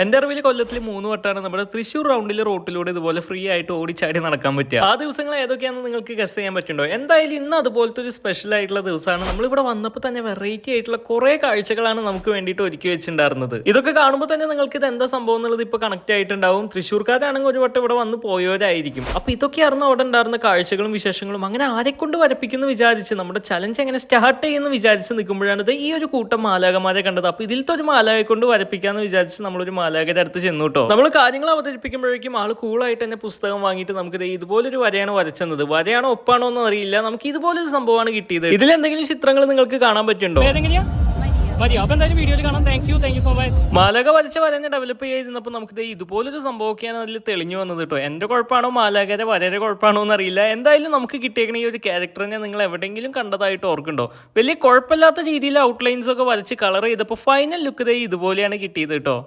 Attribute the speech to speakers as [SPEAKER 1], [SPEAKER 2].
[SPEAKER 1] എന്റെ അറിവിൽ കൊല്ലത്തിൽ 3 വട്ടമാണ് നമ്മുടെ തൃശ്ശൂർ റൗണ്ടിലെ റോട്ടിലൂടെ ഇതുപോലെ ഫ്രീ ആയിട്ട് ഓടിച്ചാടി നടക്കാൻ പറ്റുക. ആ ദിവസങ്ങൾ ഏതൊക്കെയാണെന്ന് നിങ്ങൾക്ക് ഗസ് ചെയ്യാൻ പറ്റുണ്ടോ? എന്തായാലും ഇന്ന് അതുപോലത്തെ ഒരു സ്പെഷ്യൽ ആയിട്ടുള്ള ദിവസമാണ്. നമ്മളിവിടെ വന്നപ്പോൾ തന്നെ വെറൈറ്റി ആയിട്ടുള്ള കുറെ കാഴ്ചകളാണ് നമുക്ക് വേണ്ടിയിട്ട് ഒരുക്കി വെച്ചിട്ടുണ്ടായിരുന്നത്. ഇതൊക്കെ കാണുമ്പോൾ തന്നെ നിങ്ങൾക്ക് ഇത് എന്താ സംഭവം എന്നുള്ളത് ഇപ്പൊ കണക്ട് ആയിട്ടുണ്ടാവും. തൃശ്ശൂർക്കാരാണെങ്കിൽ ഒരു വട്ടം ഇവിടെ വന്ന് പോയവരായിരിക്കും. അപ്പൊ ഇതൊക്കെയായിരുന്നു അവിടെ ഉണ്ടായിരുന്ന കാഴ്ചകളും വിശേഷങ്ങളും. അങ്ങനെ ആരെ കൊണ്ട് വരപ്പിക്കുന്നു വിചാരിച്ച് നമ്മുടെ ചലഞ്ച് എങ്ങനെ സ്റ്റാർട്ട് ചെയ്യുന്നു വിചാരിച്ച് നിൽക്കുമ്പോഴാണ് ഇത് ഈ ഒരു കൂട്ടം മാലാകമാരെ കണ്ടത്. അപ്പൊ ഇതിലത്തെ ഒരു മാലാകെ കൊണ്ട് വരപ്പിക്കാന്ന് വിചാരിച്ച് നമ്മളൊരു മാലാഖയുടെ അടുത്ത് ചെന്നു കേട്ടോ. നമ്മൾ കാര്യങ്ങൾ അവതരിപ്പിക്കുമ്പോഴേക്കും ആള് കൂളായിട്ട് തന്നെ പുസ്തകം വാങ്ങിയിട്ട് നമുക്ക് ഇതുപോലൊരു വരയാണ് വരച്ചത്. വരയാണോ ഒപ്പാണോ എന്ന് അറിയില്ല. നമുക്ക് ഇതുപോലൊരു സംഭവമാണ് കിട്ടിയത്. ഇതിൽ എന്തെങ്കിലും ചിത്രങ്ങൾ നിങ്ങൾക്ക് കാണാൻ പറ്റുണ്ടോ? മാലക വരച്ച വരനെ ഡെവലപ്പ് ചെയ്തിരുന്നപ്പോൾ നമുക്ക് ഇതുപോലൊരു സംഭവമൊക്കെയാണ് അതിൽ തെളിഞ്ഞു വന്നത് കേട്ടോ. എന്റെ കുഴപ്പമാണോ മാലാഖയുടെ വരയുടെ കുഴപ്പമാണോ എന്ന് അറിയില്ല. എന്തായാലും നമുക്ക് കിട്ടിയേക്കണ ഈ ഒരു ക്യാരക്ടറിനെ നിങ്ങൾ എവിടെയെങ്കിലും കണ്ടതായിട്ട് ഓർക്കുണ്ടോ? വലിയ കുഴപ്പമില്ലാത്ത രീതിയിൽ ഔട്ട്ലൈൻസ് ഒക്കെ വരച്ച് കളർ ചെയ്തപ്പോൾ ഫൈനൽ ലുക്ക് ഇതുപോലെയാണ് കിട്ടിയത് കേട്ടോ.